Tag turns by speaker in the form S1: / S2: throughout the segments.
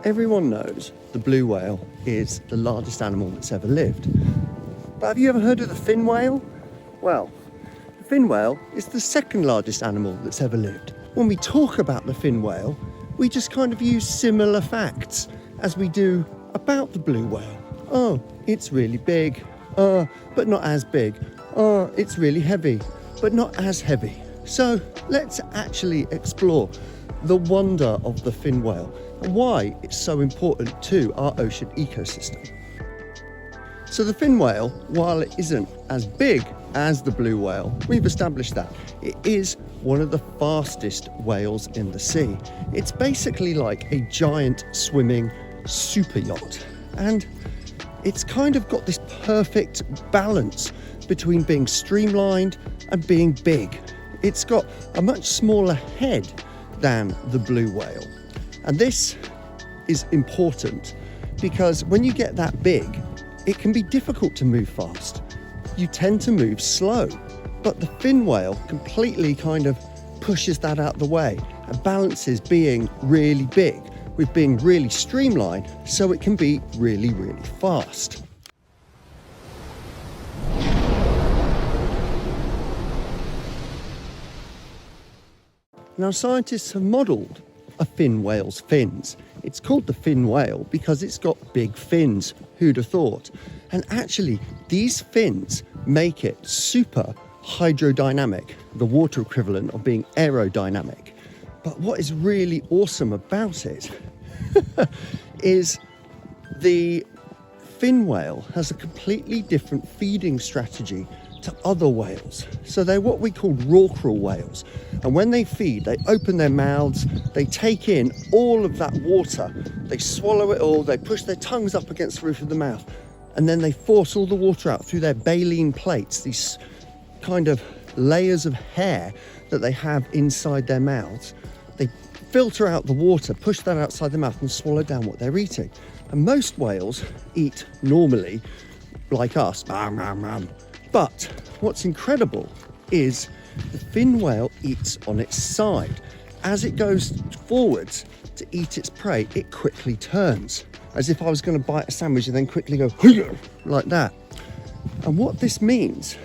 S1: Everyone knows the blue whale is the largest animal that's ever lived. But have you ever heard of the fin whale? Well, the fin whale is the second largest animal that's ever lived. When we talk about the fin whale, we just kind of use similar facts as we do about the blue whale. Oh, it's really big, but not as big. Oh, it's really heavy, but not as heavy. So let's actually explore the wonder of the fin whale and why it's so important to our ocean ecosystem. So the fin whale, while it isn't as big as the blue whale, we've established that it is one of the fastest whales in the sea. It's basically like a giant swimming super yacht, and it's kind of got this perfect balance between being streamlined and being big. It's got a much smaller head than the blue whale, and this is important because when you get that big, it can be difficult to move fast. You tend to move slow, but the fin whale completely kind of pushes that out the way and balances being really big with being really streamlined so it can be really, really fast. Now, scientists have modelled a fin whale's fins. It's called the fin whale because it's got big fins, who'd have thought? And actually, these fins make it super hydrodynamic, the water equivalent of being aerodynamic. But what is really awesome about it is the fin whale has a completely different feeding strategy to other whales. So they're what we call rorqual whales. And when they feed, they open their mouths, they take in all of that water, they swallow it all, they push their tongues up against the roof of the mouth, and then they force all the water out through their baleen plates, these kind of layers of hair that they have inside their mouths. They filter out the water, push that outside the mouth and swallow down what they're eating. And most whales eat normally, like us. But what's incredible is the fin whale eats on its side. As it goes forwards to eat its prey, it quickly turns, as if I was going to bite a sandwich and then quickly go like that. And what this means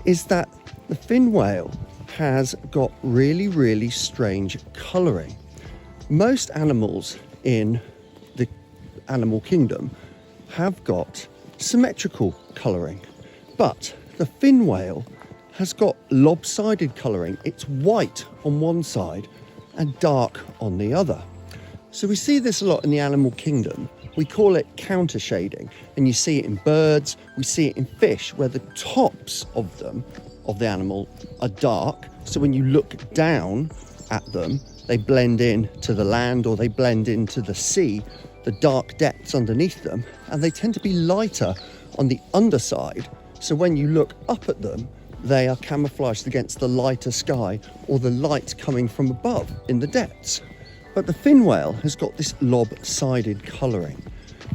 S1: is that the fin whale has got really, really strange colouring. Most animals in the animal kingdom have got symmetrical colouring, but the fin whale has got lopsided colouring. It's white on one side and dark on the other. So we see this a lot in the animal kingdom. We call it countershading, and you see it in birds, we see it in fish, where the tops of them, of the animal, are dark. So when you look down at them, they blend in to the land or they blend into the sea, the dark depths underneath them, and they tend to be lighter on the underside. So when you look up at them, they are camouflaged against the lighter sky or the light coming from above in the depths. But the fin whale has got this lopsided colouring,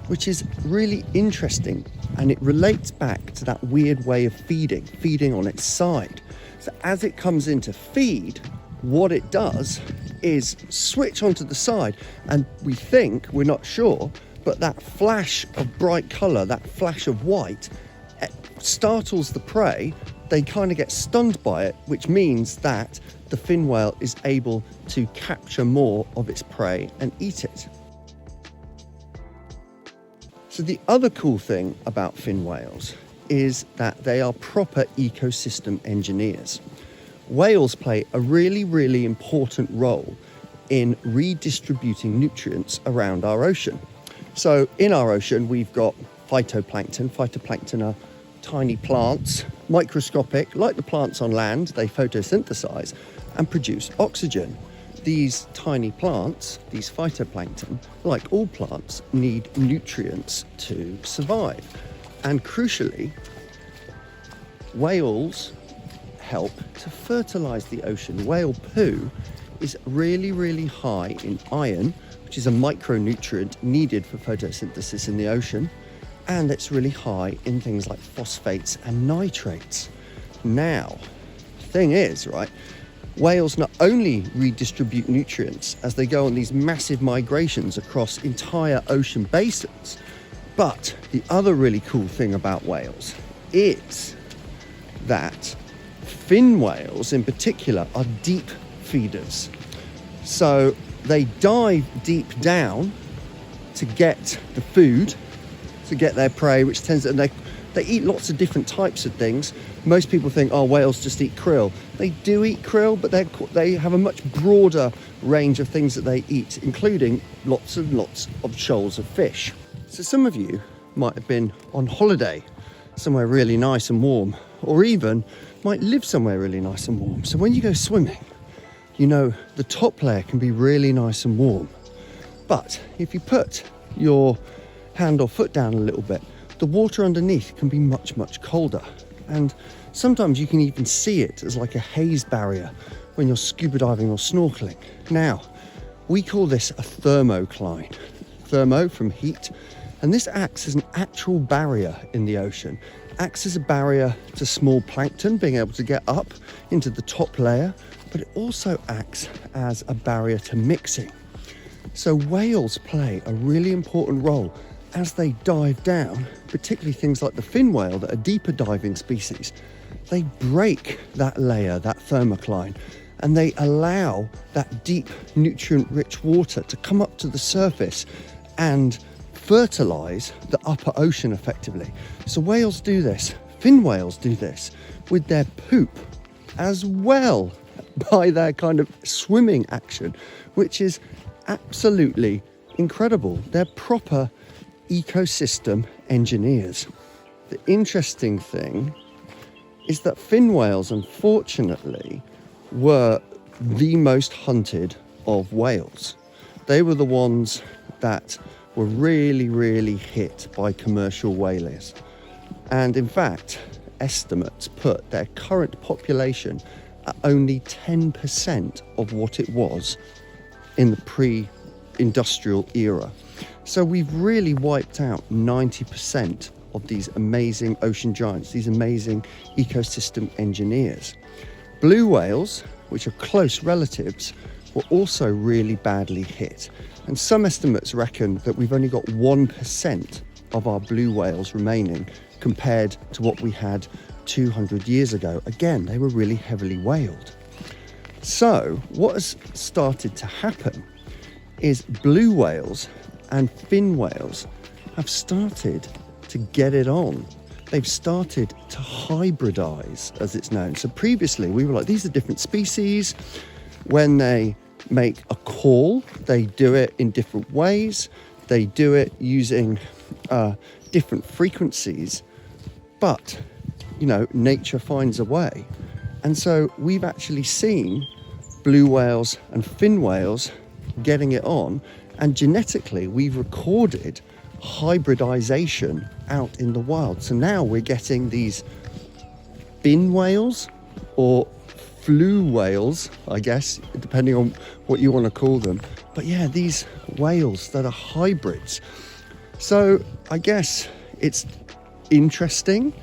S1: which is really interesting, and it relates back to that weird way of feeding on its side. So as it comes in to feed, what it does is switch onto the side, and we think, we're not sure, but that flash of bright colour, that flash of white, startles the prey. They kind of get stunned by it, which means that the fin whale is able to capture more of its prey and eat it. So the other cool thing about fin whales is that they are proper ecosystem engineers. Whales play a really, really important role in redistributing nutrients around our ocean. So in our ocean, we've got phytoplankton. Phytoplankton are tiny plants, microscopic, like the plants on land. They photosynthesize and produce oxygen. These tiny plants, these phytoplankton, like all plants, need nutrients to survive. And crucially, whales help to fertilize the ocean. Whale poo is really, really high in iron, which is a micronutrient needed for photosynthesis in the ocean. And it's really high in things like phosphates and nitrates. Now, the thing is, right, whales not only redistribute nutrients as they go on these massive migrations across entire ocean basins, but the other really cool thing about whales is that fin whales in particular are deep feeders. So they dive deep down to get the food, to get their prey, which tends to, they eat lots of different types of things. Most people think, oh, whales just eat krill. They do eat krill, but they have a much broader range of things that they eat, including lots of shoals of fish. So some of you might have been on holiday somewhere really nice and warm, or even might live somewhere really nice and warm. So when you go swimming, you know the top layer can be really nice and warm. But if you put your hand or foot down a little bit, the water underneath can be much, much colder. And sometimes you can even see it as like a haze barrier when you're scuba diving or snorkeling. Now, we call this a thermocline. Thermo from heat. And this acts as an actual barrier in the ocean. Acts as a barrier to small plankton being able to get up into the top layer, but it also acts as a barrier to mixing. So whales play a really important role as they dive down, particularly things like the fin whale that are deeper diving species. They break that layer, that thermocline, and they allow that deep nutrient-rich water to come up to the surface and fertilize the upper ocean effectively. So whales do this, fin whales do this with their poop as well by their kind of swimming action, which is absolutely incredible. They're proper ecosystem engineers. The interesting thing is that fin whales, unfortunately, were the most hunted of whales. They were the ones that were really, really hit by commercial whalers. And in fact, estimates put their current population at only 10% of what it was in the pre-industrial era. So we've really wiped out 90% of these amazing ocean giants, these amazing ecosystem engineers. Blue whales, which are close relatives, were also really badly hit. And some estimates reckon that we've only got 1% of our blue whales remaining compared to what we had 200 years ago. Again, they were really heavily whaled. So what has started to happen is blue whales and fin whales have started to get it on. They've started to hybridize, as it's known. So previously we were like, these are different species. When they make a call, they do it in different ways. They do it using different frequencies, but you know, nature finds a way. And so we've actually seen blue whales and fin whales getting it on, and genetically we've recorded hybridisation out in the wild. So now we're getting these fin whales or flu whales, I guess, depending on what you want to call them. But yeah, these whales that are hybrids. So I guess it's interesting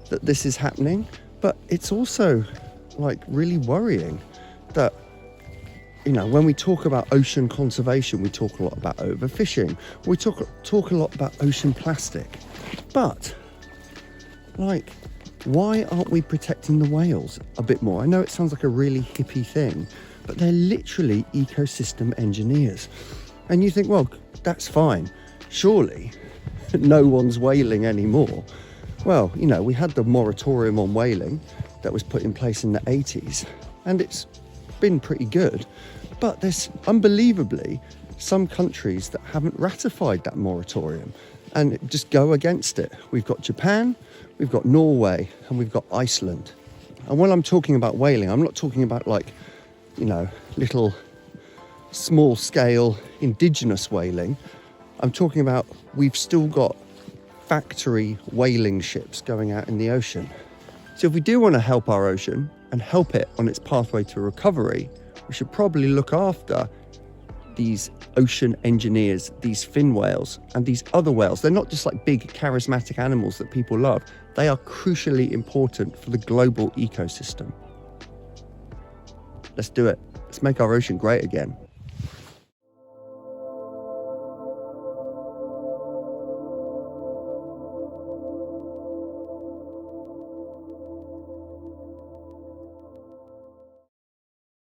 S1: that this is happening, but it's also like really worrying that, you know, when we talk about ocean conservation, we talk a lot about overfishing, we talk a lot about ocean plastic, but like, why aren't we protecting the whales a bit more? I know it sounds like a really hippie thing, but they're literally ecosystem engineers. And you think, well, that's fine. Surely no one's whaling anymore. Well, you know, we had the moratorium on whaling that was put in place in the 80s, and it's been pretty good. But there's unbelievably some countries that haven't ratified that moratorium and just go against it. We've got Japan, we've got Norway, and we've got Iceland. And when I'm talking about whaling, I'm not talking about like, you know, little small scale indigenous whaling. I'm talking about we've still got factory whaling ships going out in the ocean. So if we do want to help our ocean and help it on its pathway to recovery, we should probably look after these ocean engineers, these fin whales and these other whales. They're not just like big charismatic animals that people love. They are crucially important for the global ecosystem. Let's do it. Let's make our ocean great again.